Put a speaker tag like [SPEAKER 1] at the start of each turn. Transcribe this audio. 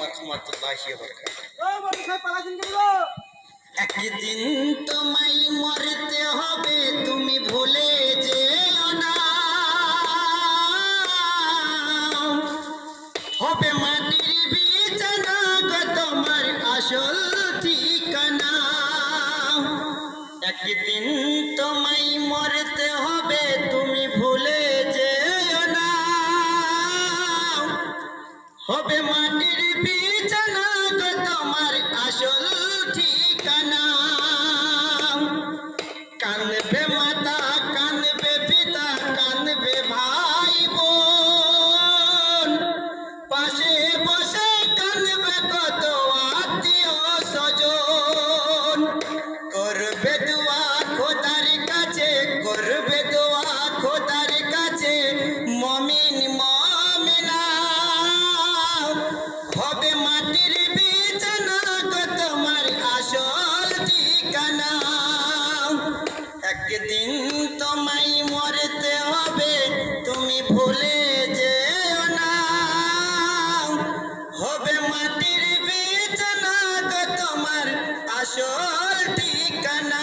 [SPEAKER 1] রাহমাতুল্লাহি ওয়া বারাকাতুহু। একদিন তোমায় মরতে হবে, তুমি ভুলে যেও না। হবে মাটির বিছানা গো তোমার আসল ঠিকানা। একদিন তোমায় মরতে হবে, তুমি ভুলে যেও না। হবে মাটির বিছানা গো তোমার আসল ঠিকানা। কানবে মাতা, কানবে পিতা, কানবে ভাই বোন। পাশে বসে কানবে কত আত্মীয় স্বজন। করবে দোয়া খোদার কাছে, করবে দোয়া খোদার কাছে মুমিন মুমিনা। হবে মাটির বিছানা গো তোমার আসল ঠিকানা। একদিন তোমায় মরতে হবে, তুমি ভুলে যেও না। হবে মাটির বিছানা গো তোমার আসল ঠিকানা।